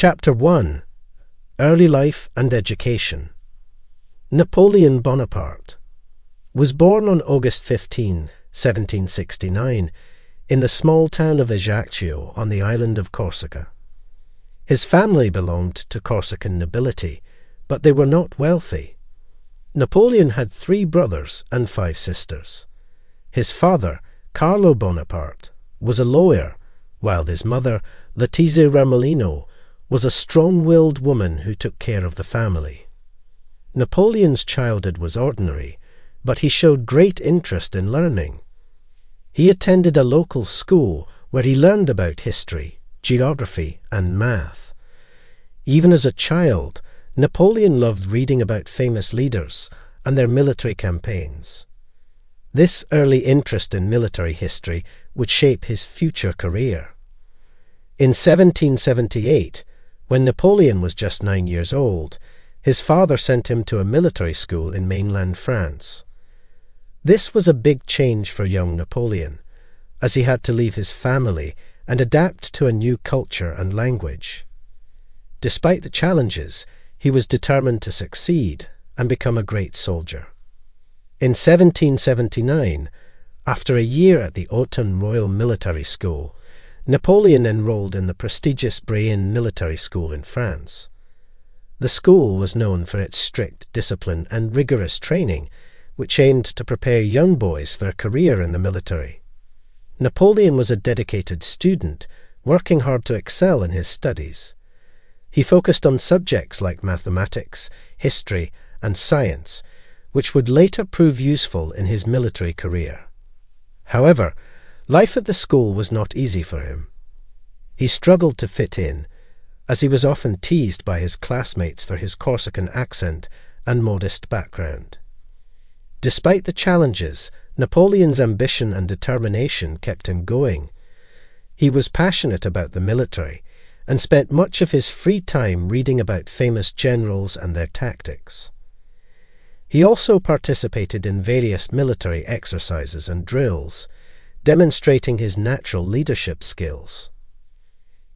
Chapter 1. Early Life and Education. Napoleon Bonaparte was born on August 15, 1769, in the small town of Ajaccio on the island of Corsica. His family belonged to Corsican nobility, but they were not wealthy. Napoleon had 3 brothers and 5 sisters. His father, Carlo Bonaparte, was a lawyer, while his mother, Letizia Ramolino, was a strong-willed woman who took care of the family. Napoleon's childhood was ordinary, but he showed great interest in learning. He attended a local school where he learned about history, geography, and math. Even as a child, Napoleon loved reading about famous leaders and their military campaigns. This early interest in military history would shape his future career. In 1778, when Napoleon was just 9 years old, his father sent him to a military school in mainland France. This was a big change for young Napoleon, as he had to leave his family and adapt to a new culture and language. Despite the challenges, he was determined to succeed and become a great soldier. In 1779, after a year at the Autun Royal Military School, Napoleon enrolled in the prestigious Brienne Military School in France. The school was known for its strict discipline and rigorous training, which aimed to prepare young boys for a career in the military. Napoleon was a dedicated student, working hard to excel in his studies. He focused on subjects like mathematics, history, and science, which would later prove useful in his military career. However, life at the school was not easy for him. He struggled to fit in, as he was often teased by his classmates for his Corsican accent and modest background. Despite the challenges, Napoleon's ambition and determination kept him going. He was passionate about the military and spent much of his free time reading about famous generals and their tactics. He also participated in various military exercises and drills, demonstrating his natural leadership skills.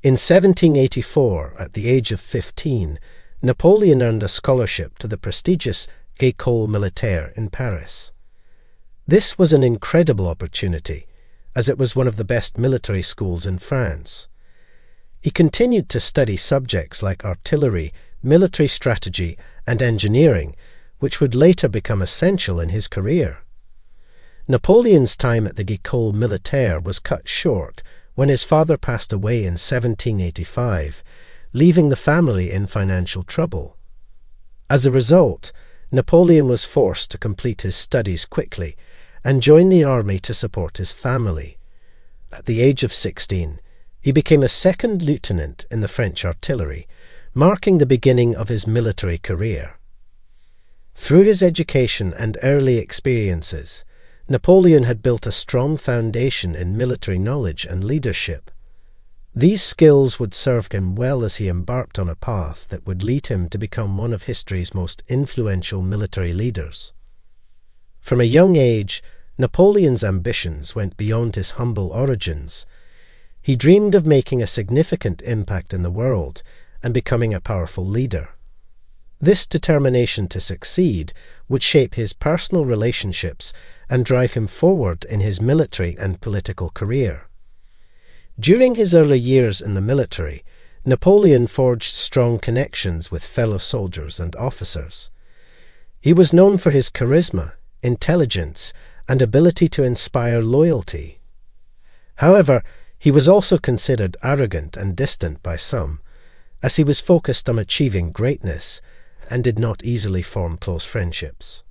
In 1784, at the age of 15, Napoleon earned a scholarship to the prestigious École Militaire in Paris. This was an incredible opportunity, as it was one of the best military schools in France. He continued to study subjects like artillery, military strategy, and engineering, which would later become essential in his career. Napoleon's time at the École Militaire was cut short when his father passed away in 1785, leaving the family in financial trouble. As a result, Napoleon was forced to complete his studies quickly and join the army to support his family. At the age of 16, he became a second lieutenant in the French artillery, marking the beginning of his military career. Through his education and early experiences, Napoleon had built a strong foundation in military knowledge and leadership. These skills would serve him well as he embarked on a path that would lead him to become one of history's most influential military leaders. From a young age, Napoleon's ambitions went beyond his humble origins. He dreamed of making a significant impact in the world and becoming a powerful leader. This determination to succeed would shape his personal relationships and drive him forward in his military and political career. During his early years in the military, Napoleon forged strong connections with fellow soldiers and officers. He was known for his charisma, intelligence, and ability to inspire loyalty. However, he was also considered arrogant and distant by some, as he was focused on achieving greatness and did not easily form close friendships.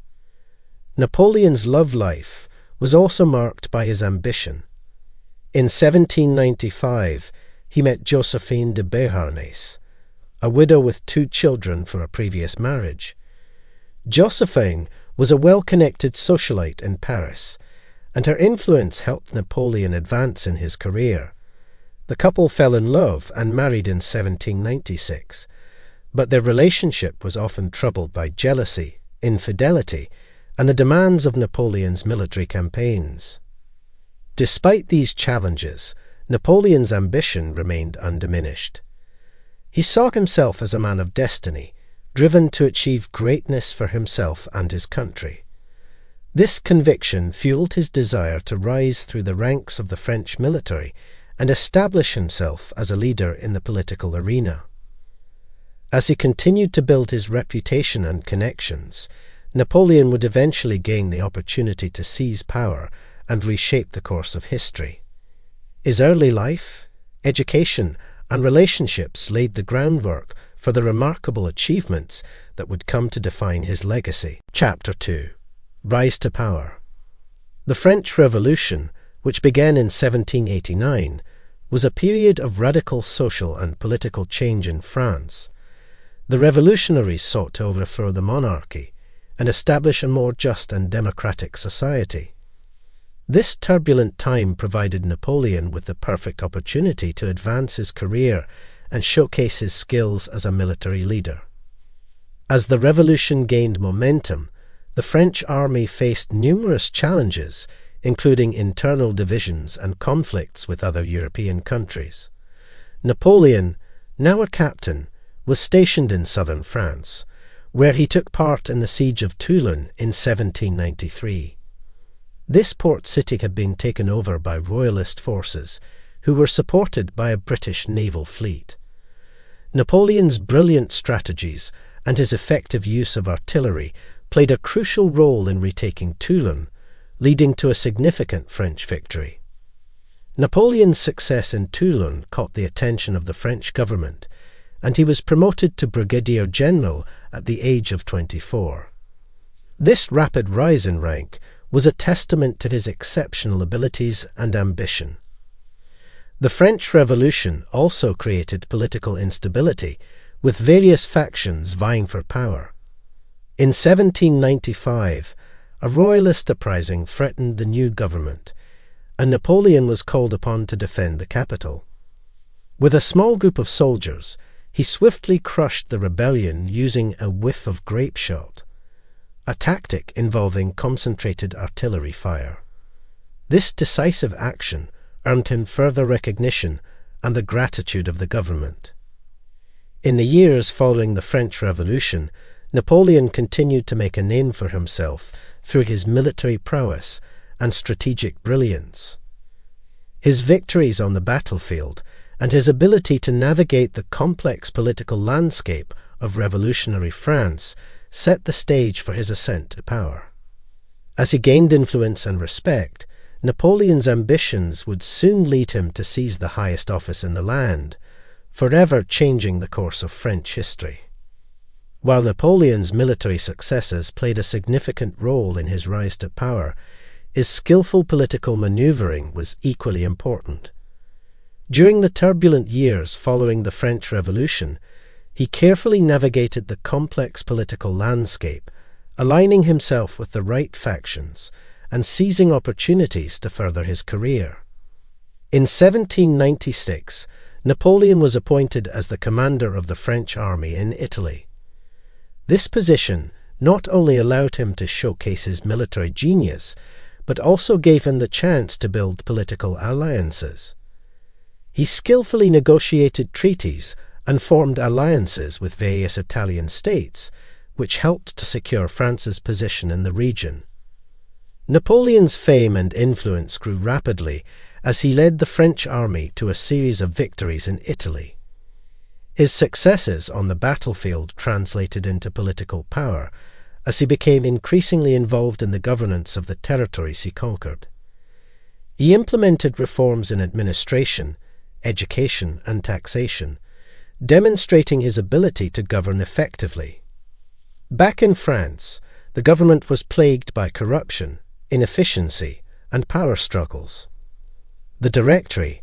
Napoleon's love life was also marked by his ambition. In 1795, he met Josephine de Beauharnais, a widow with 2 children from a previous marriage. Josephine was a well-connected socialite in Paris, and her influence helped Napoleon advance in his career. The couple fell in love and married in 1796, but their relationship was often troubled by jealousy, infidelity, and the demands of Napoleon's military campaigns. Despite these challenges, Napoleon's ambition remained undiminished. He saw himself as a man of destiny, driven to achieve greatness for himself and his country. This conviction fueled his desire to rise through the ranks of the French military and establish himself as a leader in the political arena. As he continued to build his reputation and connections, Napoleon would eventually gain the opportunity to seize power and reshape the course of history. His early life, education, and relationships laid the groundwork for the remarkable achievements that would come to define his legacy. Chapter 2. Rise to Power. The French Revolution, which began in 1789, was a period of radical social and political change in France. The revolutionaries sought to overthrow the monarchy and establish a more just and democratic society. This turbulent time provided Napoleon with the perfect opportunity to advance his career and showcase his skills as a military leader. As the revolution gained momentum, the French army faced numerous challenges, including internal divisions and conflicts with other European countries. Napoleon, now a captain, was stationed in southern France, where he took part in the siege of Toulon in 1793. This port city had been taken over by royalist forces, who were supported by a British naval fleet. Napoleon's brilliant strategies and his effective use of artillery played a crucial role in retaking Toulon, leading to a significant French victory. Napoleon's success in Toulon caught the attention of the French government, and he was promoted to brigadier general at the age of 24. This rapid rise in rank was a testament to his exceptional abilities and ambition. The French Revolution also created political instability, with various factions vying for power. In 1795, a royalist uprising threatened the new government, and Napoleon was called upon to defend the capital. With a small group of soldiers, he swiftly crushed the rebellion using a whiff of grape shot, a tactic involving concentrated artillery fire. This decisive action earned him further recognition and the gratitude of the government. In the years following the French Revolution, Napoleon continued to make a name for himself through his military prowess and strategic brilliance. His victories on the battlefield and his ability to navigate the complex political landscape of revolutionary France set the stage for his ascent to power. As he gained influence and respect, Napoleon's ambitions would soon lead him to seize the highest office in the land, forever changing the course of French history. While Napoleon's military successes played a significant role in his rise to power, his skillful political maneuvering was equally important. During the turbulent years following the French Revolution, he carefully navigated the complex political landscape, aligning himself with the right factions and seizing opportunities to further his career. In 1796, Napoleon was appointed as the commander of the French army in Italy. This position not only allowed him to showcase his military genius, but also gave him the chance to build political alliances. He skillfully negotiated treaties and formed alliances with various Italian states, which helped to secure France's position in the region. Napoleon's fame and influence grew rapidly as he led the French army to a series of victories in Italy. His successes on the battlefield translated into political power, as he became increasingly involved in the governance of the territories he conquered. He implemented reforms in administration, education, and taxation, demonstrating his ability to govern effectively. Back in France, the government was plagued by corruption, inefficiency, and power struggles. The Directory,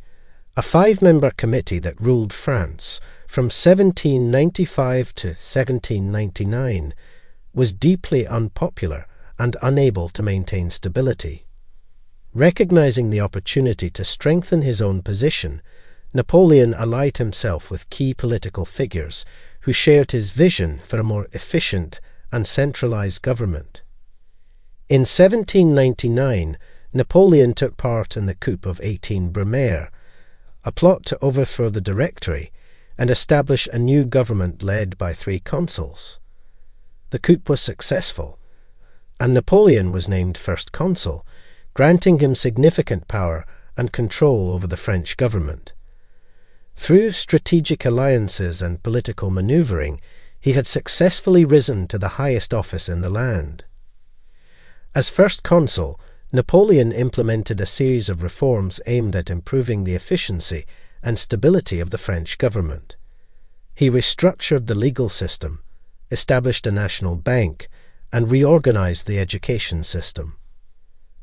a 5-member committee that ruled France from 1795 to 1799, was deeply unpopular and unable to maintain stability. Recognizing the opportunity to strengthen his own position, Napoleon allied himself with key political figures who shared his vision for a more efficient and centralized government. In 1799, Napoleon took part in the coup of 18 Brumaire, a plot to overthrow the Directory and establish a new government led by 3 consuls. The coup was successful, and Napoleon was named first consul, granting him significant power and control over the French government. Through strategic alliances and political maneuvering, he had successfully risen to the highest office in the land. As first consul, Napoleon implemented a series of reforms aimed at improving the efficiency and stability of the French government. He restructured the legal system, established a national bank, and reorganized the education system.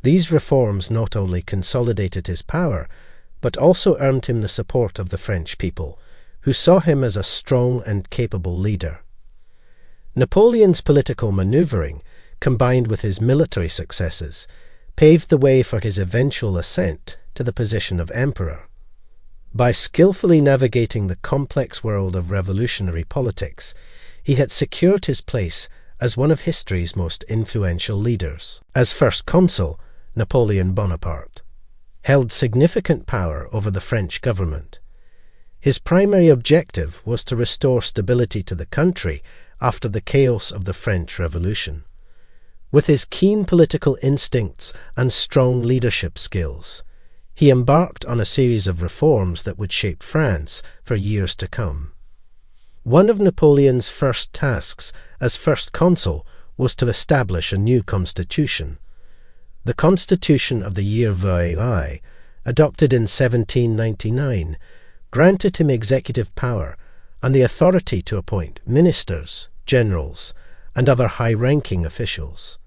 These reforms not only consolidated his power, but also earned him the support of the French people, who saw him as a strong and capable leader. Napoleon's political maneuvering, combined with his military successes, paved the way for his eventual ascent to the position of emperor. By skillfully navigating the complex world of revolutionary politics, he had secured his place as one of history's most influential leaders. As first consul, Napoleon Bonaparte held significant power over the French government. His primary objective was to restore stability to the country after the chaos of the French Revolution. With his keen political instincts and strong leadership skills, he embarked on a series of reforms that would shape France for years to come. One of Napoleon's first tasks as first consul was to establish a new constitution. The Constitution of the year Vauxhall, adopted in 1799, granted him executive power and the authority to appoint ministers, generals, and other high-ranking officials.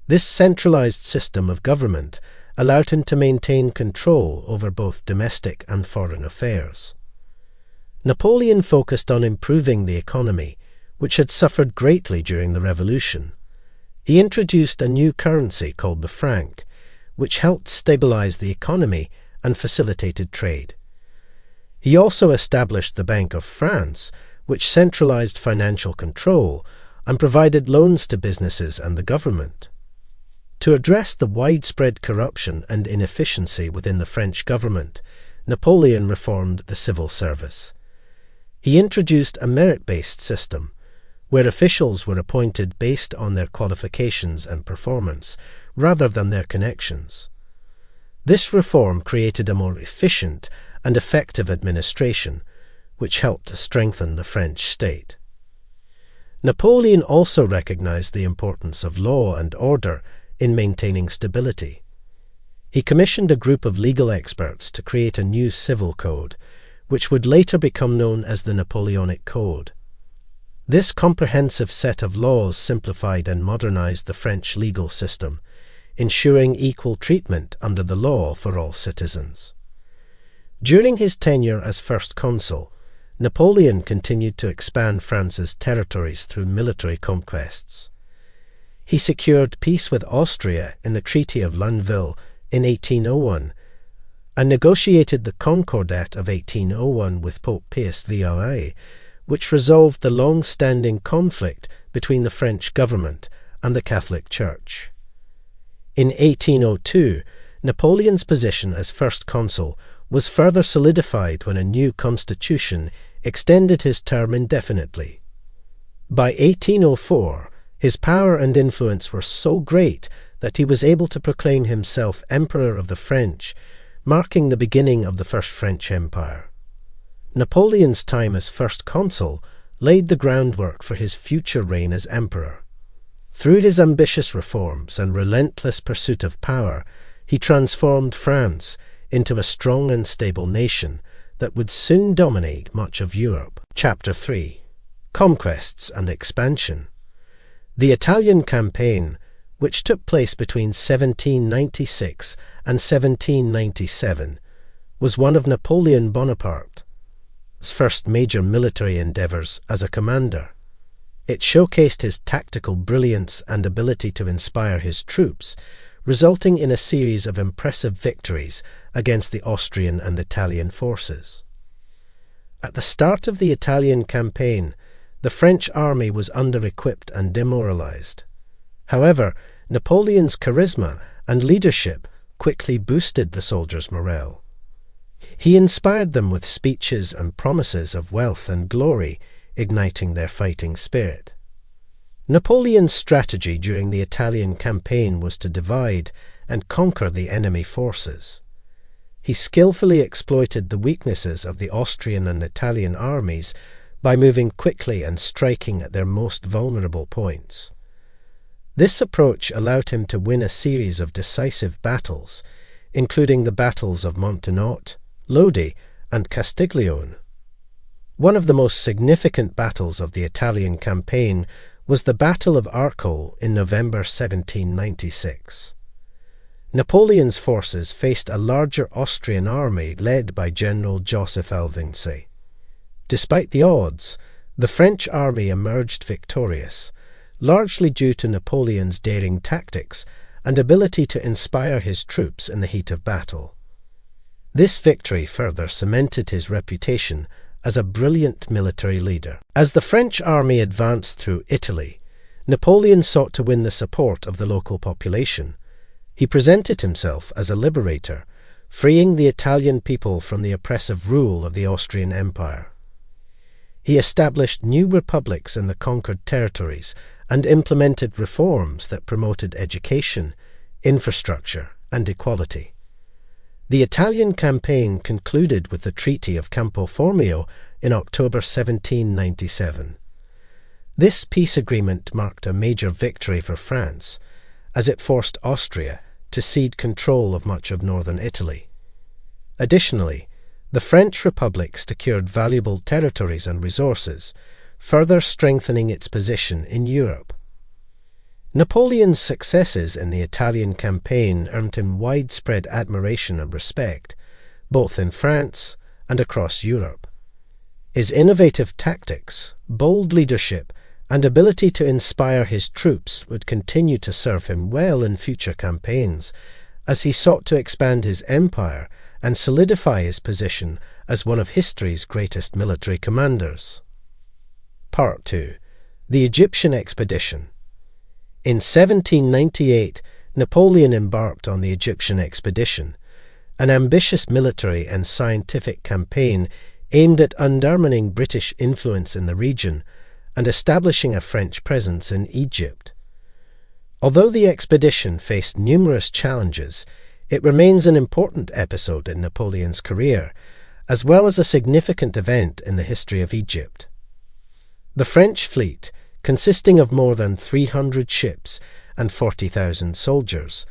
This centralized system of government allowed him to maintain control over both domestic and foreign affairs. Napoleon focused on improving the economy, which had suffered greatly during the Revolution. He introduced a new currency called the franc, which helped stabilize the economy and facilitated trade. He also established the Bank of France, which centralized financial control and provided loans to businesses and the government. To address the widespread corruption and inefficiency within the French government, Napoleon reformed the civil service. He introduced a merit-based system, where officials were appointed based on their qualifications and performance, rather than their connections. This reform created a more efficient and effective administration, which helped to strengthen the French state. Napoleon also recognized the importance of law and order in maintaining stability. He commissioned a group of legal experts to create a new civil code, which would later become known as the Napoleonic Code. This comprehensive set of laws simplified and modernized the French legal system, ensuring equal treatment under the law for all citizens. During his tenure as first consul, Napoleon continued to expand France's territories through military conquests. He secured peace with Austria in the Treaty of Lunéville in 1801 and negotiated the Concordat of 1801 with Pope Pius XII, which resolved the long-standing conflict between the French government and the Catholic Church. In 1802, Napoleon's position as first consul was further solidified when a new constitution extended his term indefinitely. By 1804, his power and influence were so great that he was able to proclaim himself Emperor of the French, marking the beginning of the First French Empire. Napoleon's time as first consul laid the groundwork for his future reign as emperor. Through his ambitious reforms and relentless pursuit of power, he transformed France into a strong and stable nation that would soon dominate much of Europe. Chapter 3. Conquests and Expansion. The Italian campaign, which took place between 1796 and 1797, was one of Napoleon Bonaparte's first major military endeavours as a commander. It showcased his tactical brilliance and ability to inspire his troops, resulting in a series of impressive victories against the Austrian and Italian forces. At the start of the Italian campaign, the French army was under-equipped and demoralized. However, Napoleon's charisma and leadership quickly boosted the soldiers' morale. He inspired them with speeches and promises of wealth and glory, igniting their fighting spirit. Napoleon's strategy during the Italian campaign was to divide and conquer the enemy forces. He skillfully exploited the weaknesses of the Austrian and Italian armies by moving quickly and striking at their most vulnerable points. This approach allowed him to win a series of decisive battles, including the battles of Montenotte, Lodi, and Castiglione. One of the most significant battles of the Italian campaign was the Battle of Arcole in November 1796. Napoleon's forces faced a larger Austrian army led by General Joseph Alvinci. Despite the odds, the French army emerged victorious, largely due to Napoleon's daring tactics and ability to inspire his troops in the heat of battle. This victory further cemented his reputation as a brilliant military leader. As the French army advanced through Italy, Napoleon sought to win the support of the local population. He presented himself as a liberator, freeing the Italian people from the oppressive rule of the Austrian Empire. He established new republics in the conquered territories and implemented reforms that promoted education, infrastructure, and equality. The Italian campaign concluded with the Treaty of Campo Formio in October 1797. This peace agreement marked a major victory for France, as it forced Austria to cede control of much of northern Italy. Additionally, the French Republic secured valuable territories and resources, further strengthening its position in Europe. Napoleon's successes in the Italian campaign earned him widespread admiration and respect, both in France and across Europe. His innovative tactics, bold leadership, and ability to inspire his troops would continue to serve him well in future campaigns, as he sought to expand his empire and solidify his position as one of history's greatest military commanders. Part 2. The Egyptian Expedition. In 1798, Napoleon embarked on the Egyptian expedition, an ambitious military and scientific campaign aimed at undermining British influence in the region and establishing a French presence in Egypt. Although the expedition faced numerous challenges, it remains an important episode in Napoleon's career, as well as a significant event in the history of Egypt. The French fleet, consisting of more than 300 ships and 40,000 soldiers,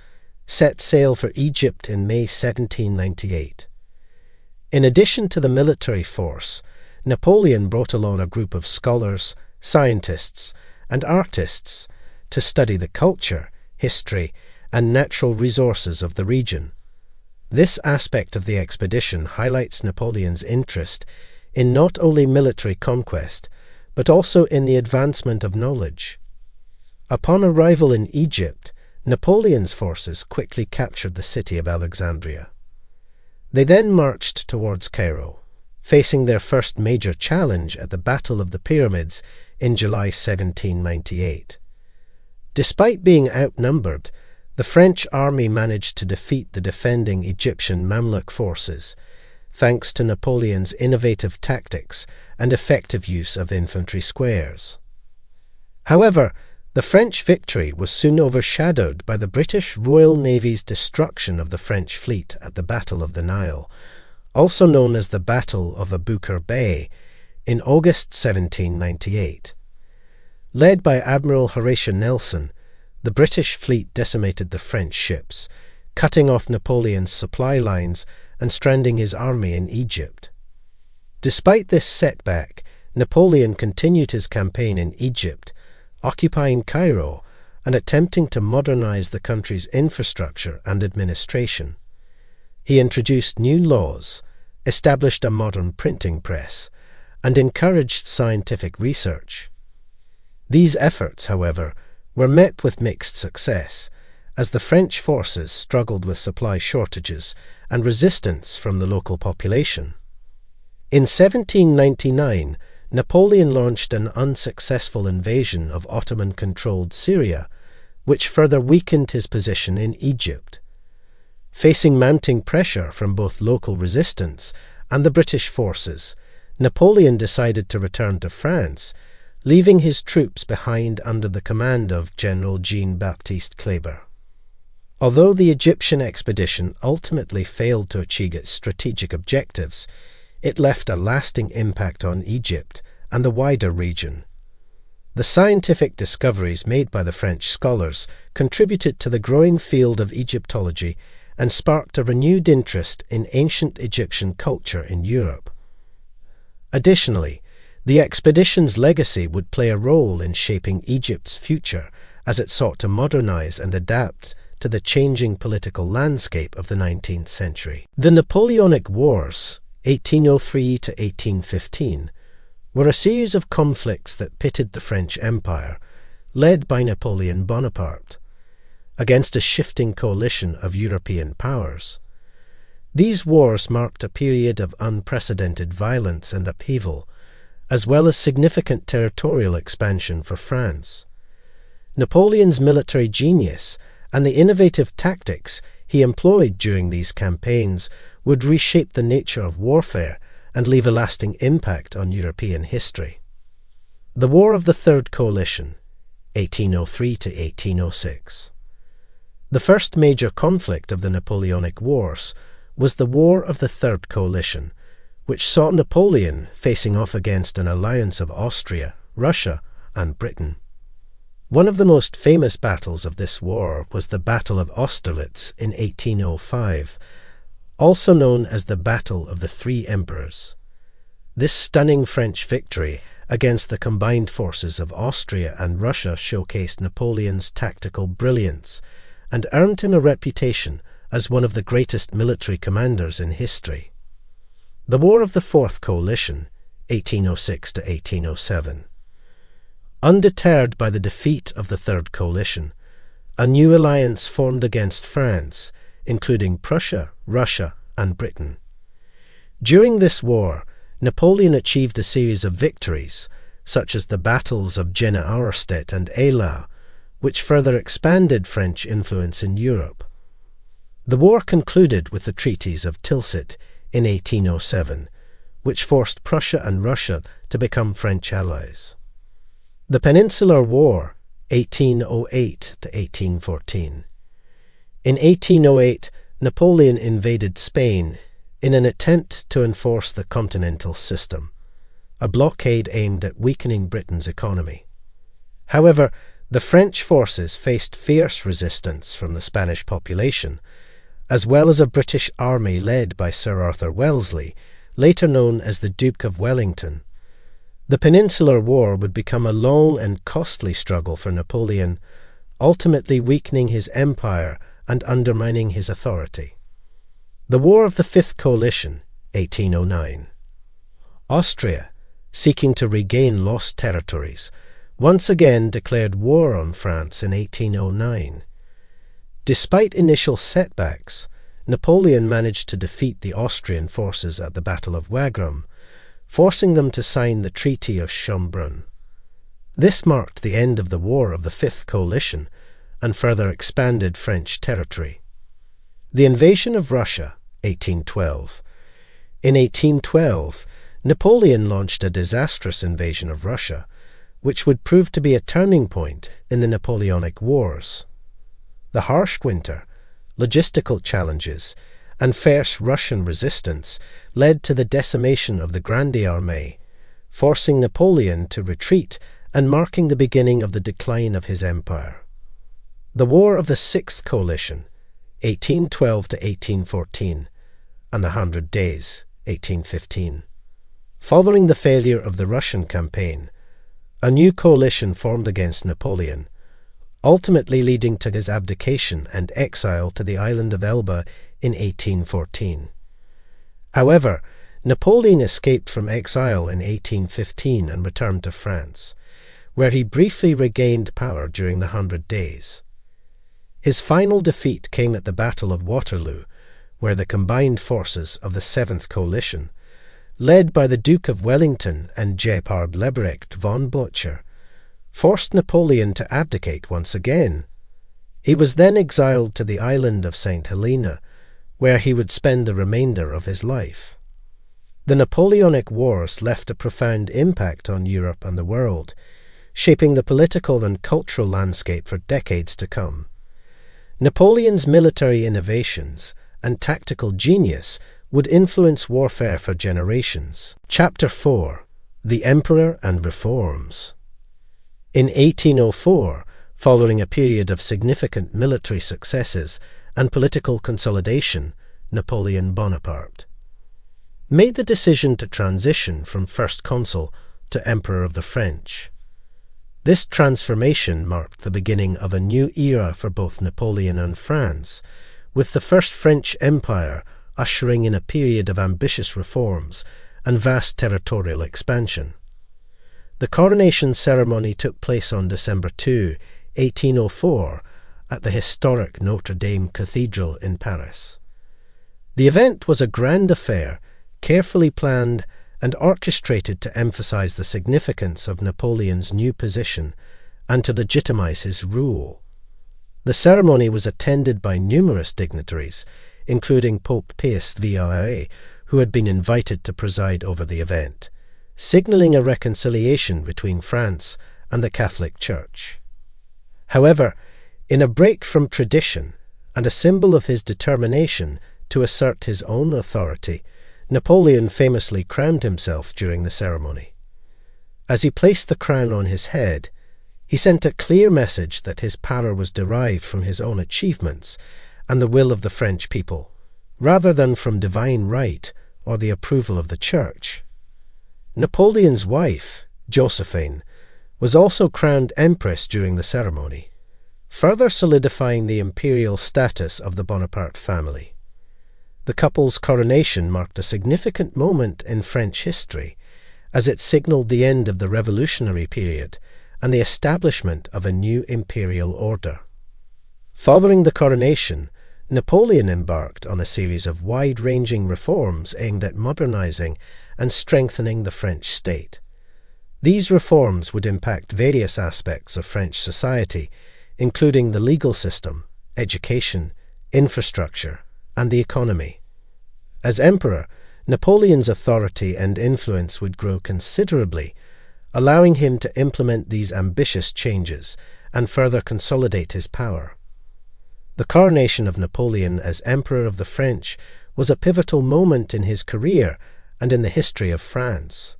set sail for Egypt in May 1798. In addition to the military force, Napoleon brought along a group of scholars, scientists, and artists to study the culture, history, and natural resources of the region. This aspect of the expedition highlights Napoleon's interest in not only military conquest, but also in the advancement of knowledge. Upon arrival in Egypt, Napoleon's forces quickly captured the city of Alexandria. They then marched towards Cairo, facing their first major challenge at the Battle of the Pyramids in July 1798. Despite being outnumbered, the French army managed to defeat the defending Egyptian Mamluk forces, thanks to Napoleon's innovative tactics and effective use of infantry squares. However, the French victory was soon overshadowed by the British Royal Navy's destruction of the French fleet at the Battle of the Nile, also known as the Battle of Aboukir Bay, in August 1798. Led by Admiral Horatio Nelson, the British fleet decimated the French ships, cutting off Napoleon's supply lines and stranding his army in Egypt. Despite this setback, Napoleon continued his campaign in Egypt, occupying Cairo and attempting to modernize the country's infrastructure and administration. He introduced new laws, established a modern printing press, and encouraged scientific research. These efforts, however, were met with mixed success, as the French forces struggled with supply shortages and resistance from the local population. In 1799, Napoleon launched an unsuccessful invasion of Ottoman-controlled Syria, which further weakened his position in Egypt. Facing mounting pressure from both local resistance and the British forces, Napoleon decided to return to France, leaving his troops behind under the command of General Jean-Baptiste Kleber. Although the Egyptian expedition ultimately failed to achieve its strategic objectives, it left a lasting impact on Egypt and the wider region. The scientific discoveries made by the French scholars contributed to the growing field of Egyptology and sparked a renewed interest in ancient Egyptian culture in Europe. Additionally, the expedition's legacy would play a role in shaping Egypt's future as it sought to modernize and adapt to the changing political landscape of the 19th century. The Napoleonic Wars, 1803 to 1815, were a series of conflicts that pitted the French Empire, led by Napoleon Bonaparte, against a shifting coalition of European powers. These wars marked a period of unprecedented violence and upheaval, as well as significant territorial expansion for France. Napoleon's military genius and the innovative tactics he employed during these campaigns would reshape the nature of warfare and leave a lasting impact on European history. The War of the Third Coalition, 1803 to 1806. The first major conflict of the Napoleonic Wars was the War of the Third Coalition, which saw Napoleon facing off against an alliance of Austria, Russia, and Britain. One of the most famous battles of this war was the Battle of Austerlitz in 1805, also known as the Battle of the Three Emperors. This stunning French victory against the combined forces of Austria and Russia showcased Napoleon's tactical brilliance and earned him a reputation as one of the greatest military commanders in history. The War of the Fourth Coalition, 1806 to 1807. Undeterred by the defeat of the Third Coalition, a new alliance formed against France, including Prussia, Russia, and Britain. During this war, Napoleon achieved a series of victories, such as the battles of Jena Auerstedt and Eylau, which further expanded French influence in Europe. The war concluded with the treaties of Tilsit in 1807, which forced Prussia and Russia to become French allies. The Peninsular War, 1808 to 1814. In 1808, Napoleon invaded Spain in an attempt to enforce the continental system, a blockade aimed at weakening Britain's economy. However, the French forces faced fierce resistance from the Spanish population, as well as a British army led by Sir Arthur Wellesley, later known as the Duke of Wellington. The Peninsular War would become a long and costly struggle for Napoleon, ultimately weakening his empire and undermining his authority. The War of the Fifth Coalition, 1809. Austria, seeking to regain lost territories, once again declared war on France in 1809. Despite initial setbacks, Napoleon managed to defeat the Austrian forces at the Battle of Wagram, forcing them to sign the Treaty of Schönbrunn. This marked the end of the War of the Fifth Coalition and further expanded French territory. The invasion of Russia, 1812. In 1812, Napoleon launched a disastrous invasion of Russia, which would prove to be a turning point in the Napoleonic Wars. The harsh winter, logistical challenges, and fierce Russian resistance led to the decimation of the Grande Armée, forcing Napoleon to retreat and marking the beginning of the decline of his empire. The War of the Sixth Coalition, 1812 to 1814, and the 100 Days, 1815. Following the failure of the Russian campaign, a new coalition formed against Napoleon, ultimately leading to his abdication and exile to the island of Elba in 1814. However, Napoleon escaped from exile in 1815 and returned to France, where he briefly regained power during the 100 Days. His final defeat came at the Battle of Waterloo, where the combined forces of the Seventh Coalition, led by the Duke of Wellington and Gebhard Leberecht von Blücher, forced Napoleon to abdicate once again. He was then exiled to the island of St. Helena, where he would spend the remainder of his life. The Napoleonic Wars left a profound impact on Europe and the world, shaping the political and cultural landscape for decades to come. Napoleon's military innovations and tactical genius would influence warfare for generations. Chapter 4: The Emperor and Reforms. In 1804, following a period of significant military successes and political consolidation, Napoleon Bonaparte made the decision to transition from First Consul to Emperor of the French. This transformation marked the beginning of a new era for both Napoleon and France, with the First French Empire ushering in a period of ambitious reforms and vast territorial expansion. The coronation ceremony took place on December 2, 1804, at the historic Notre Dame Cathedral in Paris. The event was a grand affair, carefully planned and orchestrated to emphasize the significance of Napoleon's new position and to legitimize his rule. The ceremony was attended by numerous dignitaries, including Pope Pius XII, who had been invited to preside over the event, signaling a reconciliation between France and the Catholic Church. However, in a break from tradition and a symbol of his determination to assert his own authority, Napoleon famously crowned himself during the ceremony. As he placed the crown on his head, he sent a clear message that his power was derived from his own achievements and the will of the French people, rather than from divine right or the approval of the Church. Napoleon's wife, Josephine, was also crowned empress during the ceremony, further solidifying the imperial status of the Bonaparte family. The couple's coronation marked a significant moment in French history, as it signaled the end of the revolutionary period and the establishment of a new imperial order. Following the coronation, Napoleon embarked on a series of wide-ranging reforms aimed at modernizing and strengthening the French state. These reforms would impact various aspects of French society, including the legal system, education, infrastructure, and the economy. As emperor, Napoleon's authority and influence would grow considerably, allowing him to implement these ambitious changes and further consolidate his power. The coronation of Napoleon as Emperor of the French was a pivotal moment in his career and in the history of France.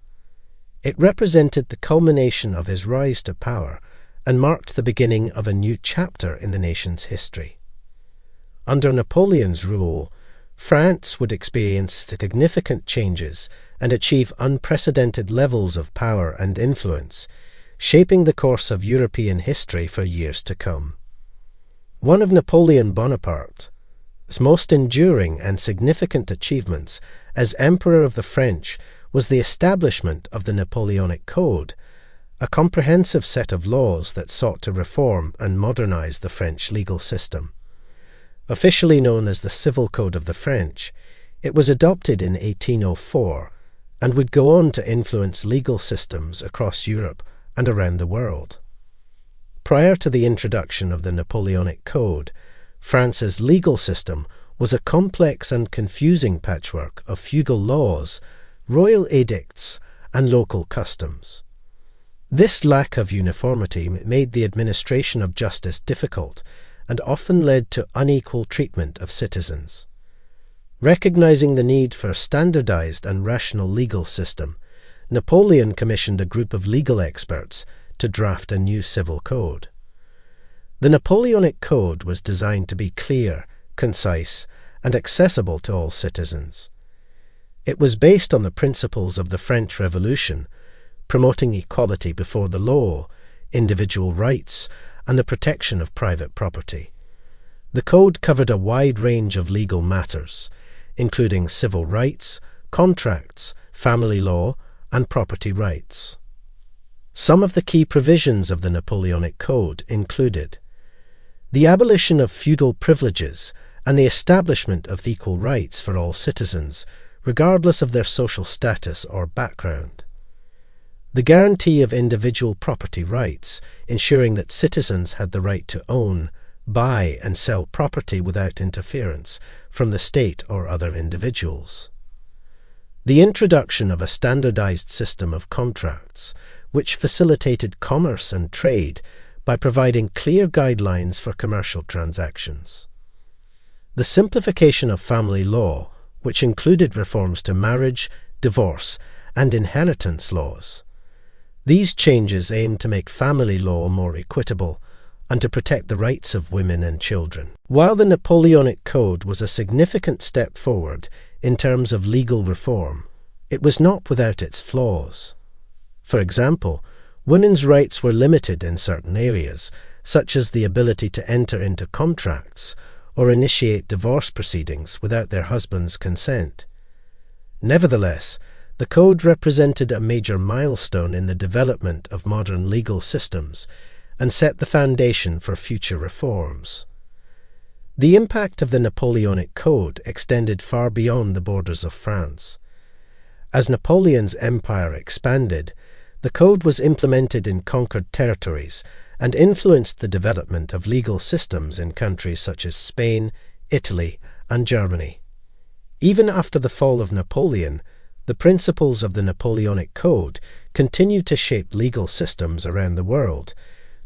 It represented the culmination of his rise to power and marked the beginning of a new chapter in the nation's history. Under Napoleon's rule, France would experience significant changes and achieve unprecedented levels of power and influence, shaping the course of European history for years to come. One of Napoleon Bonaparte's most enduring and significant achievements as Emperor of the French was the establishment of the Napoleonic Code, a comprehensive set of laws that sought to reform and modernize the French legal system. Officially known as the Civil Code of the French, it was adopted in 1804 and would go on to influence legal systems across Europe and around the world. Prior to the introduction of the Napoleonic Code, France's legal system was a complex and confusing patchwork of feudal laws, royal edicts, and local customs. This lack of uniformity made the administration of justice difficult and often led to unequal treatment of citizens. Recognizing the need for a standardized and rational legal system, Napoleon commissioned a group of legal experts to draft a new civil code. The Napoleonic Code was designed to be clear, concise, and accessible to all citizens. It was based on the principles of the French Revolution, promoting equality before the law, individual rights, and the protection of private property. The code covered a wide range of legal matters, including civil rights, contracts, family law, and property rights. Some of the key provisions of the Napoleonic Code included the abolition of feudal privileges and the establishment of equal rights for all citizens, regardless of their social status or background. The guarantee of individual property rights, ensuring that citizens had the right to own, buy, and sell property without interference, from the state or other individuals. The introduction of a standardized system of contracts, which facilitated commerce and trade by providing clear guidelines for commercial transactions. The simplification of family law, which included reforms to marriage, divorce, and inheritance laws. These changes aimed to make family law more equitable and to protect the rights of women and children. While the Napoleonic Code was a significant step forward in terms of legal reform, it was not without its flaws. For example, women's rights were limited in certain areas, such as the ability to enter into contracts or initiate divorce proceedings without their husband's consent. Nevertheless, the Code represented a major milestone in the development of modern legal systems and set the foundation for future reforms. The impact of the Napoleonic Code extended far beyond the borders of France. As Napoleon's empire expanded, the Code was implemented in conquered territories and influenced the development of legal systems in countries such as Spain, Italy, and Germany. Even after the fall of Napoleon, the principles of the Napoleonic Code continued to shape legal systems around the world,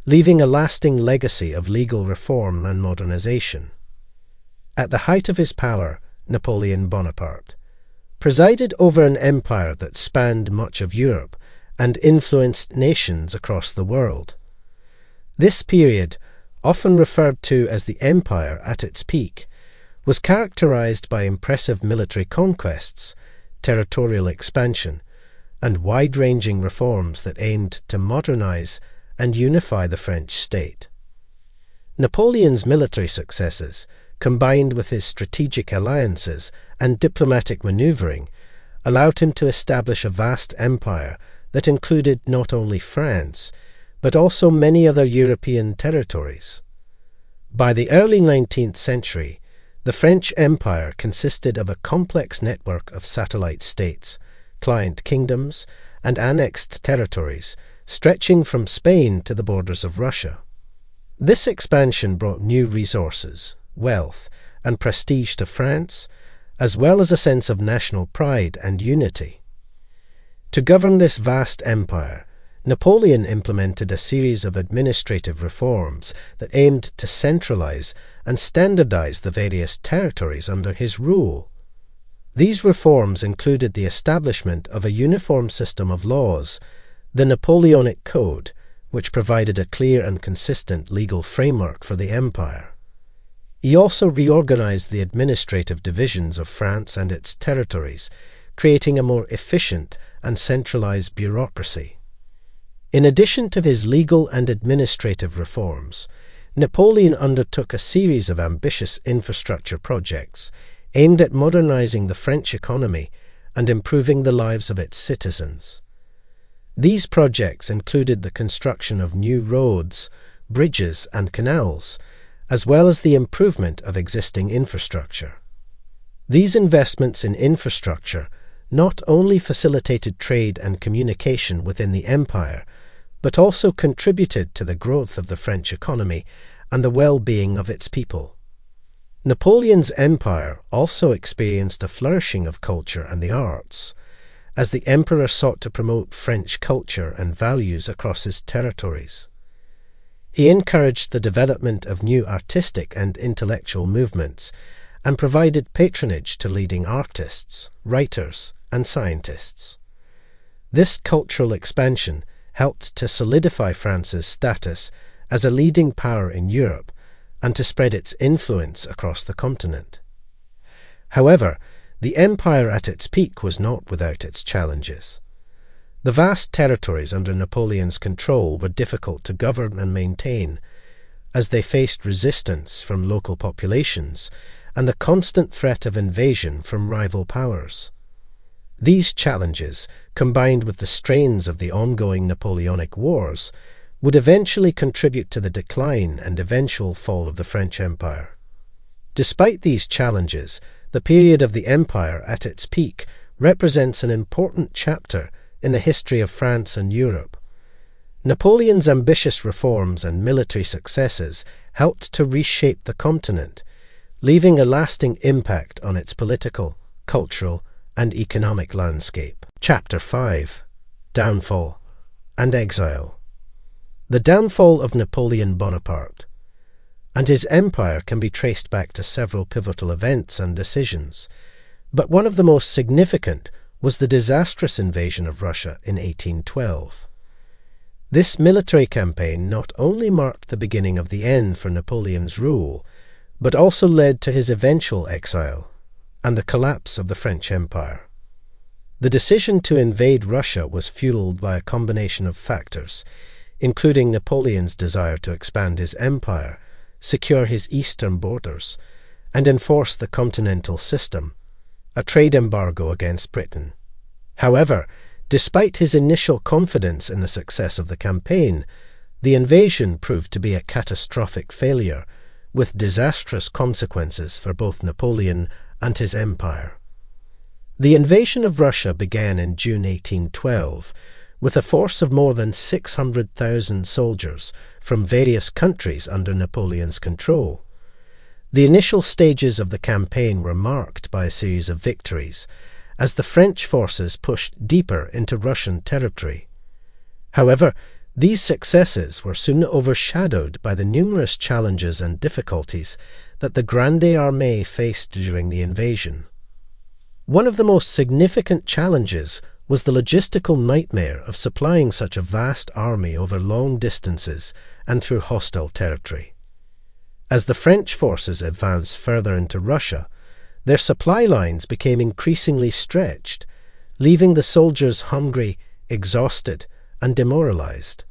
leaving a lasting legacy of legal reform and modernization. At the height of his power, Napoleon Bonaparte presided over an empire that spanned much of Europe and influenced nations across the world. This period, often referred to as the Empire at its peak, was characterized by impressive military conquests, territorial expansion, and wide-ranging reforms that aimed to modernize and unify the French state. Napoleon's military successes, combined with his strategic alliances and diplomatic maneuvering, allowed him to establish a vast empire that included not only France, but also many other European territories. By the early 19th century, the French Empire consisted of a complex network of satellite states, client kingdoms, and annexed territories, stretching from Spain to the borders of Russia. This expansion brought new resources, wealth, and prestige to France, as well as a sense of national pride and unity. To govern this vast empire, Napoleon implemented a series of administrative reforms that aimed to centralize and standardize the various territories under his rule. These reforms included the establishment of a uniform system of laws, the Napoleonic Code, which provided a clear and consistent legal framework for the empire. He also reorganized the administrative divisions of France and its territories, creating a more efficient and centralized bureaucracy. In addition to his legal and administrative reforms, Napoleon undertook a series of ambitious infrastructure projects aimed at modernizing the French economy and improving the lives of its citizens. These projects included the construction of new roads, bridges, and canals, as well as the improvement of existing infrastructure. These investments in infrastructure not only facilitated trade and communication within the empire, but also contributed to the growth of the French economy and the well-being of its people. Napoleon's empire also experienced a flourishing of culture and the arts, as the emperor sought to promote French culture and values across his territories. He encouraged the development of new artistic and intellectual movements and provided patronage to leading artists, writers, and scientists. This cultural expansion helped to solidify France's status as a leading power in Europe and to spread its influence across the continent. However, the empire at its peak was not without its challenges. The vast territories under Napoleon's control were difficult to govern and maintain, as they faced resistance from local populations and the constant threat of invasion from rival powers. These challenges, combined with the strains of the ongoing Napoleonic Wars, would eventually contribute to the decline and eventual fall of the French Empire. Despite these challenges, the period of the empire at its peak represents an important chapter in the history of France and Europe. Napoleon's ambitious reforms and military successes helped to reshape the continent, leaving a lasting impact on its political, cultural, and economic landscape. Chapter 5: Downfall and Exile. The downfall of Napoleon Bonaparte and his empire can be traced back to several pivotal events and decisions, but one of the most significant was the disastrous invasion of Russia in 1812. This military campaign not only marked the beginning of the end for Napoleon's rule, but also led to his eventual exile and the collapse of the French Empire. The decision to invade Russia was fueled by a combination of factors, including Napoleon's desire to expand his empire, secure his eastern borders, and enforce the continental system, a trade embargo against Britain. However, despite his initial confidence in the success of the campaign, the invasion proved to be a catastrophic failure, with disastrous consequences for both Napoleon and his empire. The invasion of Russia began in June 1812, with a force of more than 600,000 soldiers from various countries under Napoleon's control. The initial stages of the campaign were marked by a series of victories, as the French forces pushed deeper into Russian territory. However, these successes were soon overshadowed by the numerous challenges and difficulties that the Grande Armée faced during the invasion. One of the most significant challenges was the logistical nightmare of supplying such a vast army over long distances and through hostile territory. As the French forces advanced further into Russia, their supply lines became increasingly stretched, leaving the soldiers hungry, exhausted, and demoralized.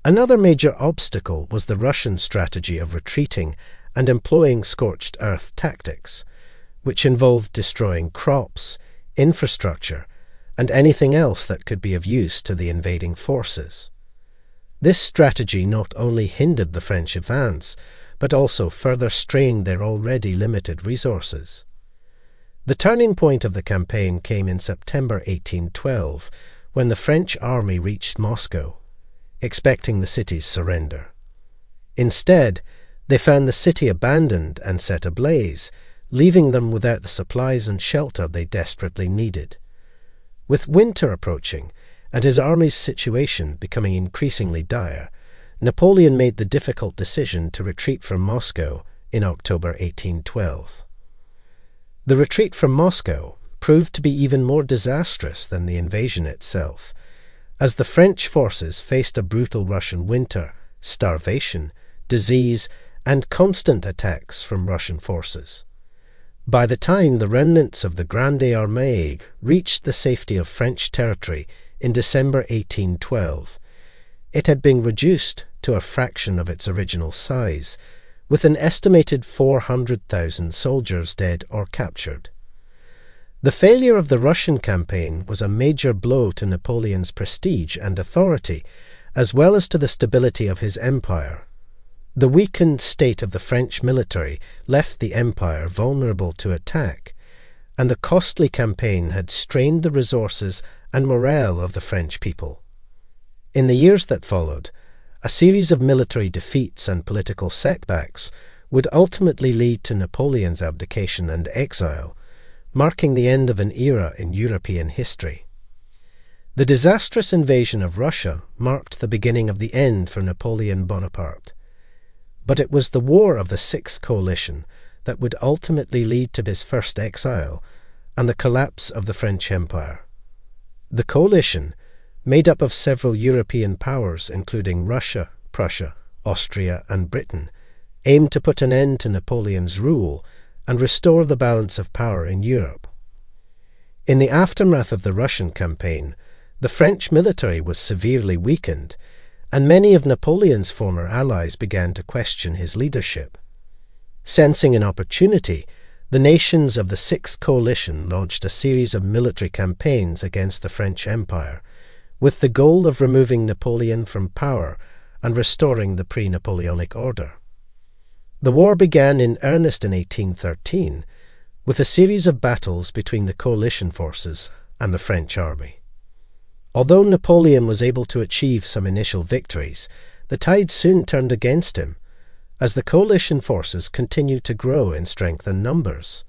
Another major obstacle was the Russian strategy of retreating and employing scorched earth tactics, which involved destroying crops, infrastructure, and anything else that could be of use to the invading forces. This strategy not only hindered the French advance, but also further strained their already limited resources. The turning point of the campaign came in September 1812, when the French army reached Moscow, expecting the city's surrender. Instead, they found the city abandoned and set ablaze, leaving them without the supplies and shelter they desperately needed. With winter approaching, and his army's situation becoming increasingly dire, Napoleon made the difficult decision to retreat from Moscow in October 1812. The retreat from Moscow proved to be even more disastrous than the invasion itself, as the French forces faced a brutal Russian winter, starvation, disease, and constant attacks from Russian forces. By the time the remnants of the Grande Armée reached the safety of French territory in December 1812, it had been reduced to a fraction of its original size, with an estimated 400,000 soldiers dead or captured. The failure of the Russian campaign was a major blow to Napoleon's prestige and authority, as well as to the stability of his empire. The weakened state of the French military left the empire vulnerable to attack, and the costly campaign had strained the resources and morale of the French people. In the years that followed, a series of military defeats and political setbacks would ultimately lead to Napoleon's abdication and exile, marking the end of an era in European history. The disastrous invasion of Russia marked the beginning of the end for Napoleon Bonaparte. But it was the War of the Sixth Coalition that would ultimately lead to his first exile and the collapse of the French Empire. The coalition, made up of several European powers including Russia, Prussia, Austria, and Britain, aimed to put an end to Napoleon's rule and restore the balance of power in Europe. In the aftermath of the Russian campaign, the French military was severely weakened, and many of Napoleon's former allies began to question his leadership. Sensing an opportunity, the nations of the Sixth Coalition launched a series of military campaigns against the French Empire, with the goal of removing Napoleon from power and restoring the pre-Napoleonic order. The war began in earnest in 1813, with a series of battles between the coalition forces and the French army. Although Napoleon was able to achieve some initial victories, the tide soon turned against him, as the coalition forces continued to grow in strength and numbers.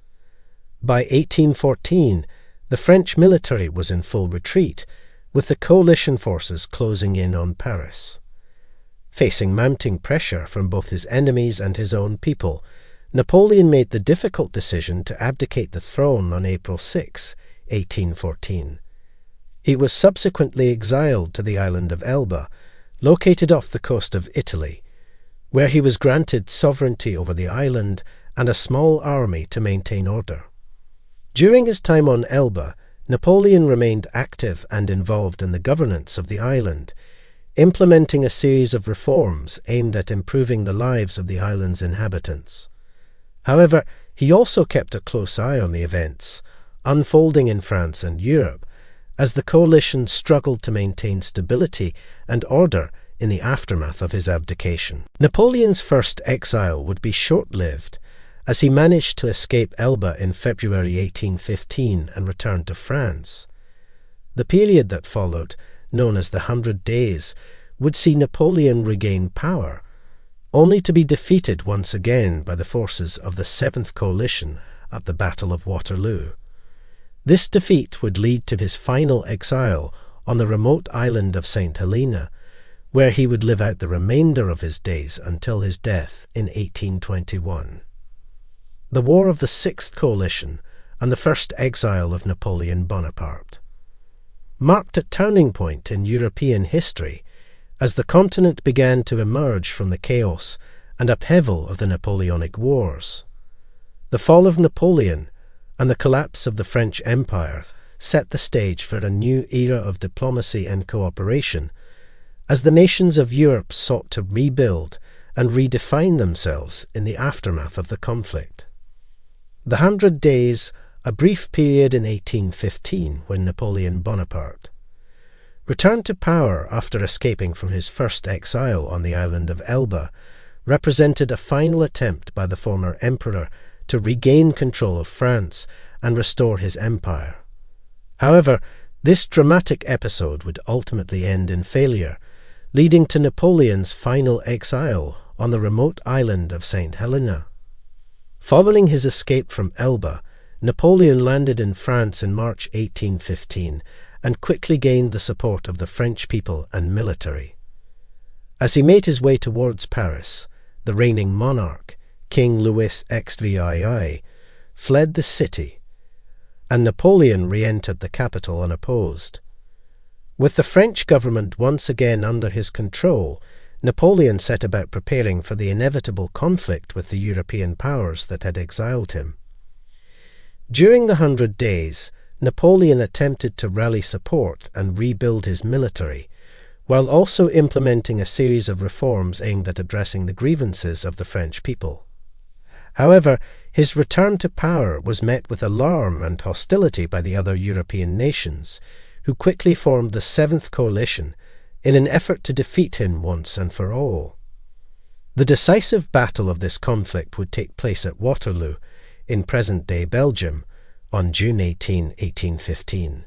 By 1814, the French military was in full retreat, with the coalition forces closing in on Paris. Facing mounting pressure from both his enemies and his own people, Napoleon made the difficult decision to abdicate the throne on April 6, 1814. He was subsequently exiled to the island of Elba, located off the coast of Italy, where he was granted sovereignty over the island and a small army to maintain order. During his time on Elba, Napoleon remained active and involved in the governance of the island, implementing a series of reforms aimed at improving the lives of the island's inhabitants. However, he also kept a close eye on the events unfolding in France and Europe, as the coalition struggled to maintain stability and order in the aftermath of his abdication. Napoleon's first exile would be short-lived, as he managed to escape Elba in February 1815 and returned to France. The period that followed, known as the 100 Days, would see Napoleon regain power, only to be defeated once again by the forces of the Seventh Coalition at the Battle of Waterloo. This defeat would lead to his final exile on the remote island of St. Helena, where he would live out the remainder of his days until his death in 1821. The War of the Sixth Coalition and the first exile of Napoleon Bonaparte marked a turning point in European history as the continent began to emerge from the chaos and upheaval of the Napoleonic Wars. The fall of Napoleon and the collapse of the French Empire set the stage for a new era of diplomacy and cooperation, as the nations of Europe sought to rebuild and redefine themselves in the aftermath of the conflict. The 100 Days, a brief period in 1815 when Napoleon Bonaparte returned to power after escaping from his first exile on the island of Elba, represented a final attempt by the former emperor to regain control of France and restore his empire. However, this dramatic episode would ultimately end in failure, leading to Napoleon's final exile on the remote island of St. Helena. Following his escape from Elba, Napoleon landed in France in March 1815 and quickly gained the support of the French people and military. As he made his way towards Paris, the reigning monarch, King Louis XVI, fled the city, and Napoleon re-entered the capital unopposed. With the French government once again under his control, Napoleon set about preparing for the inevitable conflict with the European powers that had exiled him. During the 100 Days, Napoleon attempted to rally support and rebuild his military, while also implementing a series of reforms aimed at addressing the grievances of the French people. However, his return to power was met with alarm and hostility by the other European nations, who quickly formed the Seventh Coalition in an effort to defeat him once and for all. The decisive battle of this conflict would take place at Waterloo, in present-day Belgium, on June 18, 1815.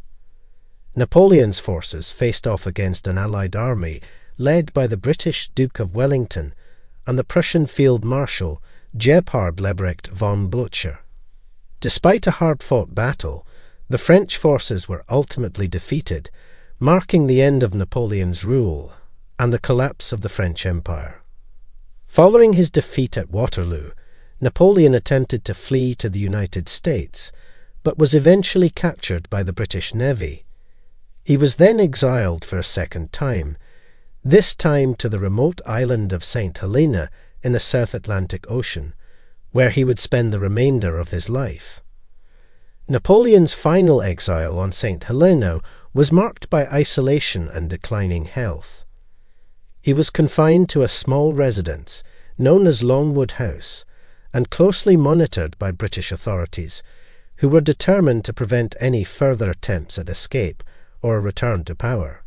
Napoleon's forces faced off against an Allied army led by the British Duke of Wellington and the Prussian Field Marshal Gebhard Lebrecht von Blücher. Despite a hard-fought battle, the French forces were ultimately defeated, marking the end of Napoleon's rule and the collapse of the French Empire. Following his defeat at Waterloo, Napoleon attempted to flee to the United States, but was eventually captured by the British Navy. He was then exiled for a second time, this time to the remote island of St. Helena in the South Atlantic Ocean, where he would spend the remainder of his life. Napoleon's final exile on St. Helena was marked by isolation and declining health. He was confined to a small residence known as Longwood House and closely monitored by British authorities, who were determined to prevent any further attempts at escape or a return to power.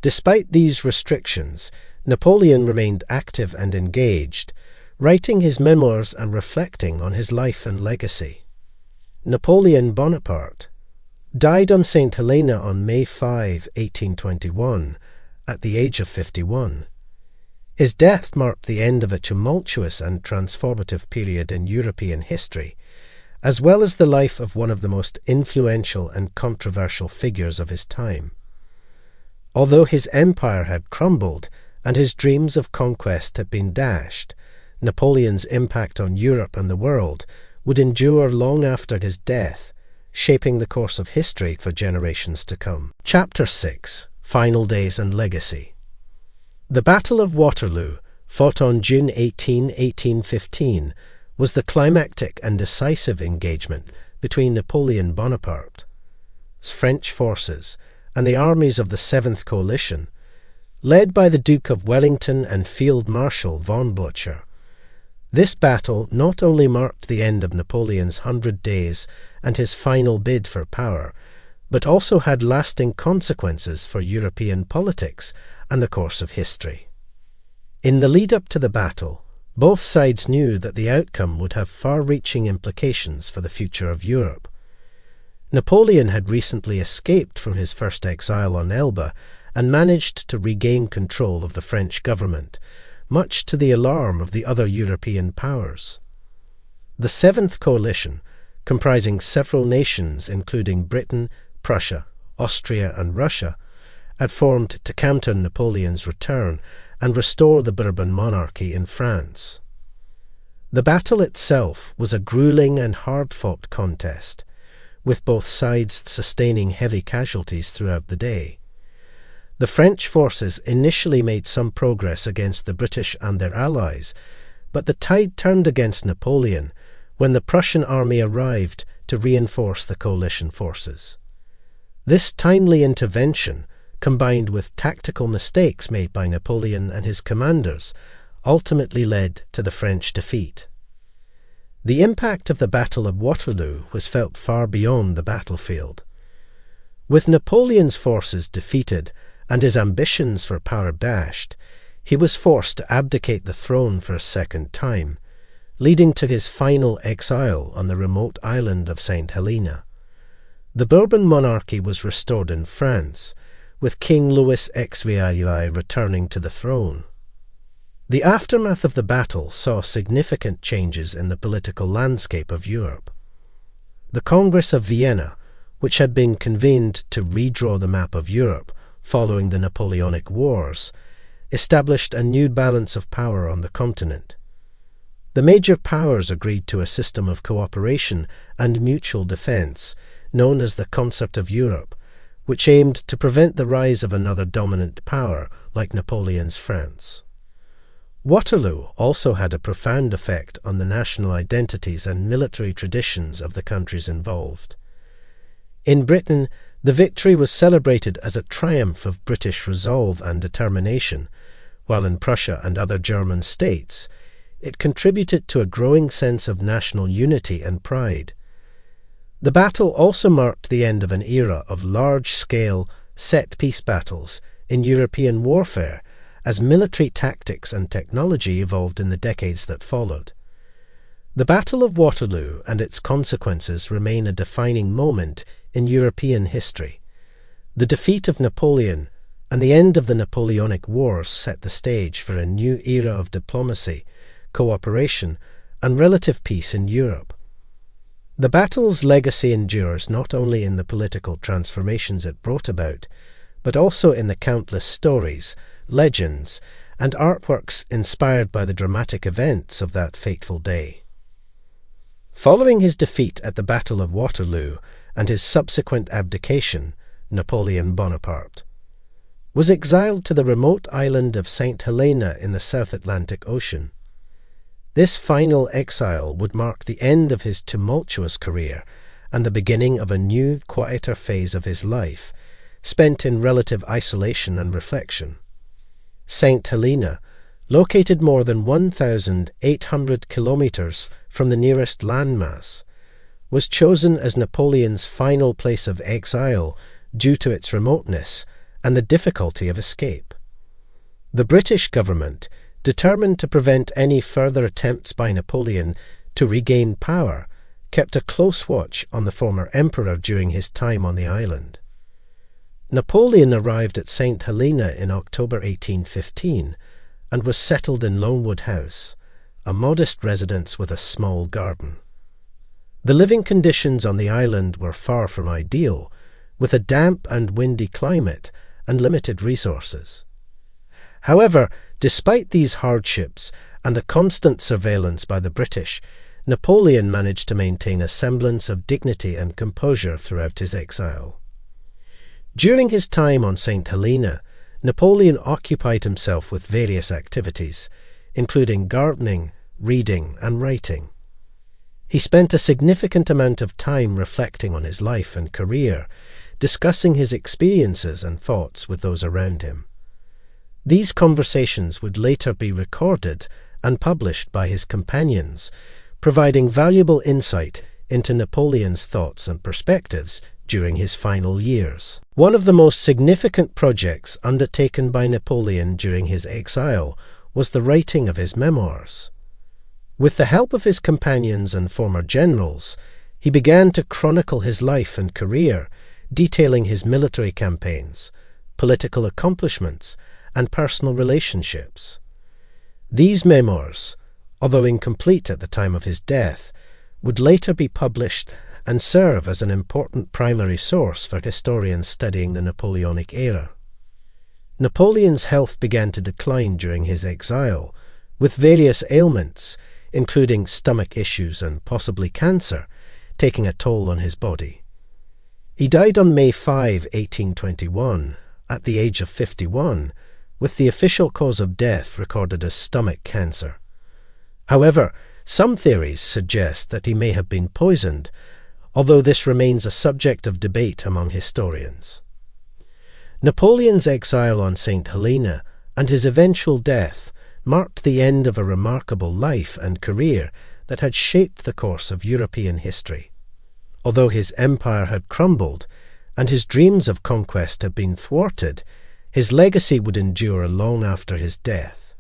Despite these restrictions, Napoleon remained active and engaged, writing his memoirs and reflecting on his life and legacy. Napoleon Bonaparte died on St. Helena on May 5, 1821, at the age of 51. His death marked the end of a tumultuous and transformative period in European history, as well as the life of one of the most influential and controversial figures of his time. Although his empire had crumbled and his dreams of conquest had been dashed, Napoleon's impact on Europe and the world would endure long after his death, shaping the course of history for generations to come. Chapter 6: Final Days and Legacy. The Battle of Waterloo, fought on June 18, 1815, was the climactic and decisive engagement between Napoleon Bonaparte's French forces and the armies of the Seventh Coalition, led by the Duke of Wellington and Field Marshal von Blücher. This battle not only marked the end of Napoleon's 100 days and his final bid for power, but also had lasting consequences for European politics and the course of history. In the lead-up to the battle, both sides knew that the outcome would have far-reaching implications for the future of Europe. Napoleon had recently escaped from his first exile on Elba and managed to regain control of the French government, much to the alarm of the other European powers. The Seventh Coalition, comprising several nations including Britain, Prussia, Austria and Russia, had formed to counter Napoleon's return and restore the Bourbon monarchy in France. The battle itself was a grueling and hard-fought contest, with both sides sustaining heavy casualties throughout the day. The French forces initially made some progress against the British and their allies, but the tide turned against Napoleon when the Prussian army arrived to reinforce the coalition forces. This timely intervention, combined with tactical mistakes made by Napoleon and his commanders, ultimately led to the French defeat. The impact of the Battle of Waterloo was felt far beyond the battlefield. With Napoleon's forces defeated and his ambitions for power dashed, he was forced to abdicate the throne for a second time, leading to his final exile on the remote island of St. Helena. The Bourbon monarchy was restored in France, with King Louis XVII returning to the throne. The aftermath of the battle saw significant changes in the political landscape of Europe. The Congress of Vienna, which had been convened to redraw the map of Europe following the Napoleonic Wars, established a new balance of power on the continent. The major powers agreed to a system of cooperation and mutual defence, known as the Concert of Europe, which aimed to prevent the rise of another dominant power like Napoleon's France. Waterloo also had a profound effect on the national identities and military traditions of the countries involved. In Britain, the victory was celebrated as a triumph of British resolve and determination, while in Prussia and other German states, it contributed to a growing sense of national unity and pride. The battle also marked the end of an era of large-scale, set-piece battles in European warfare, as military tactics and technology evolved in the decades that followed. The Battle of Waterloo and its consequences remain a defining moment in European history. The defeat of Napoleon and the end of the Napoleonic Wars set the stage for a new era of diplomacy, cooperation, and relative peace in Europe. The battle's legacy endures not only in the political transformations it brought about, but also in the countless stories, legends, and artworks inspired by the dramatic events of that fateful day. Following his defeat at the Battle of Waterloo and his subsequent abdication, Napoleon Bonaparte was exiled to the remote island of St. Helena in the South Atlantic Ocean. This final exile would mark the end of his tumultuous career and the beginning of a new, quieter phase of his life, spent in relative isolation and reflection. St. Helena, located more than 1,800 kilometers from the nearest landmass, was chosen as Napoleon's final place of exile due to its remoteness and the difficulty of escape. The British government, determined to prevent any further attempts by Napoleon to regain power, kept a close watch on the former emperor during his time on the island. Napoleon arrived at St. Helena in October 1815, and was settled in Lonewood House, a modest residence with a small garden. The living conditions on the island were far from ideal, with a damp and windy climate and limited resources. However, despite these hardships and the constant surveillance by the British, Napoleon managed to maintain a semblance of dignity and composure throughout his exile. During his time on St. Helena, Napoleon occupied himself with various activities, including gardening, reading, and writing. He spent a significant amount of time reflecting on his life and career, discussing his experiences and thoughts with those around him. These conversations would later be recorded and published by his companions, providing valuable insight into Napoleon's thoughts and perspectives during his final years. One of the most significant projects undertaken by Napoleon during his exile was the writing of his memoirs. With the help of his companions and former generals, he began to chronicle his life and career, detailing his military campaigns, political accomplishments, and personal relationships. These memoirs, although incomplete at the time of his death, would later be published and serve as an important primary source for historians studying the Napoleonic era. Napoleon's health began to decline during his exile, with various ailments, including stomach issues and possibly cancer, taking a toll on his body. He died on May 5, 1821, at the age of 51, with the official cause of death recorded as stomach cancer. However, some theories suggest that he may have been poisoned, although this remains a subject of debate among historians. Napoleon's exile on St. Helena and his eventual death marked the end of a remarkable life and career that had shaped the course of European history. Although his empire had crumbled and his dreams of conquest had been thwarted, his legacy would endure long after his death.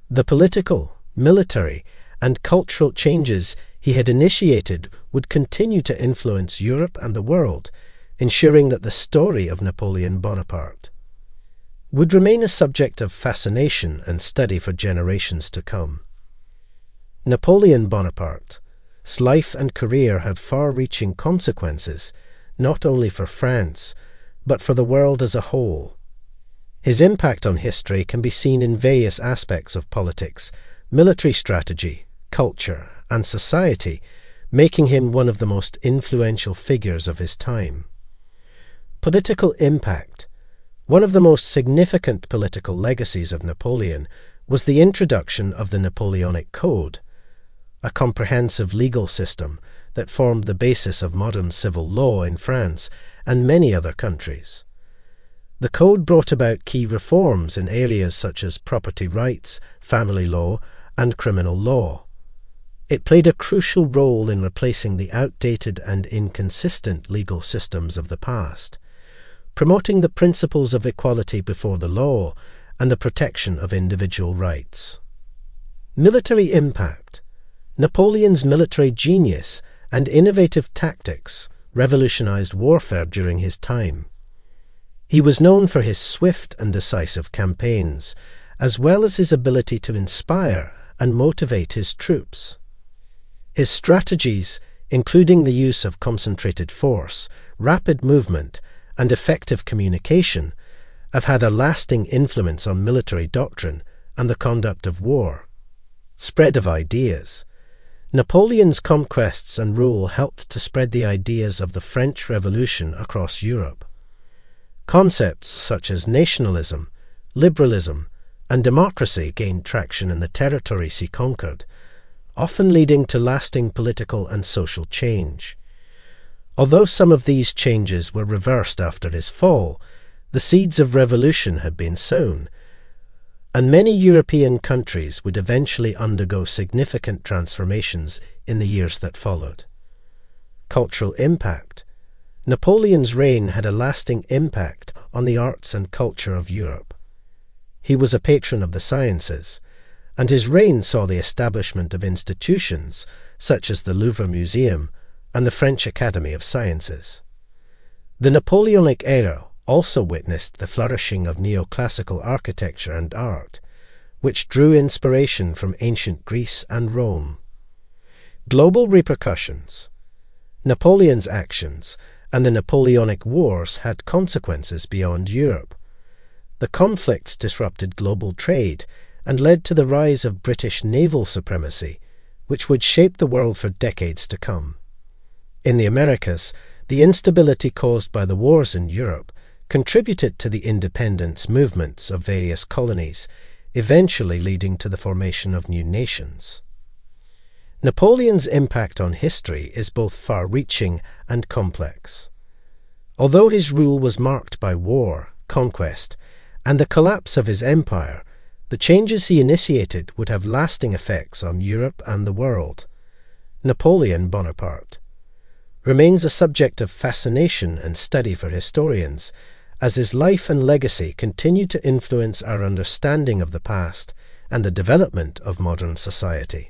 The political, military, and cultural changes he had initiated would continue to influence Europe and the world, ensuring that the story of Napoleon Bonaparte would remain a subject of fascination and study for generations to come. Napoleon Bonaparte's life and career had far-reaching consequences, not only for France, but for the world as a whole. His impact on history can be seen in various aspects of politics, military strategy, culture, and society, making him one of the most influential figures of his time. Political impact. One of the most significant political legacies of Napoleon was the introduction of the Napoleonic Code, a comprehensive legal system that formed the basis of modern civil law in France and many other countries. The Code brought about key reforms in areas such as property rights, family law, and criminal law. It played a crucial role in replacing the outdated and inconsistent legal systems of the past, promoting the principles of equality before the law and the protection of individual rights. Military impact. Napoleon's military genius and innovative tactics revolutionized warfare during his time. He was known for his swift and decisive campaigns, as well as his ability to inspire and motivate his troops. His strategies, including the use of concentrated force, rapid movement, and effective communication, have had a lasting influence on military doctrine and the conduct of war. Spread of ideas. Napoleon's conquests and rule helped to spread the ideas of the French Revolution across Europe. Concepts such as nationalism, liberalism, and democracy gained traction in the territories he conquered, often leading to lasting political and social change. Although some of these changes were reversed after his fall, the seeds of revolution had been sown, and many European countries would eventually undergo significant transformations in the years that followed. Cultural impact. Napoleon's reign had a lasting impact on the arts and culture of Europe. He was a patron of the sciences, and his reign saw the establishment of institutions such as the Louvre Museum and the French Academy of Sciences. The Napoleonic era also witnessed the flourishing of neoclassical architecture and art, which drew inspiration from ancient Greece and Rome. Global repercussions. Napoleon's actions and the Napoleonic Wars had consequences beyond Europe. The conflicts disrupted global trade and led to the rise of British naval supremacy, which would shape the world for decades to come. In the Americas, the instability caused by the wars in Europe contributed to the independence movements of various colonies, eventually leading to the formation of new nations. Napoleon's impact on history is both far-reaching and complex. Although his rule was marked by war, conquest, and the collapse of his empire, the changes he initiated would have lasting effects on Europe and the world. Napoleon Bonaparte remains a subject of fascination and study for historians, as his life and legacy continue to influence our understanding of the past and the development of modern society.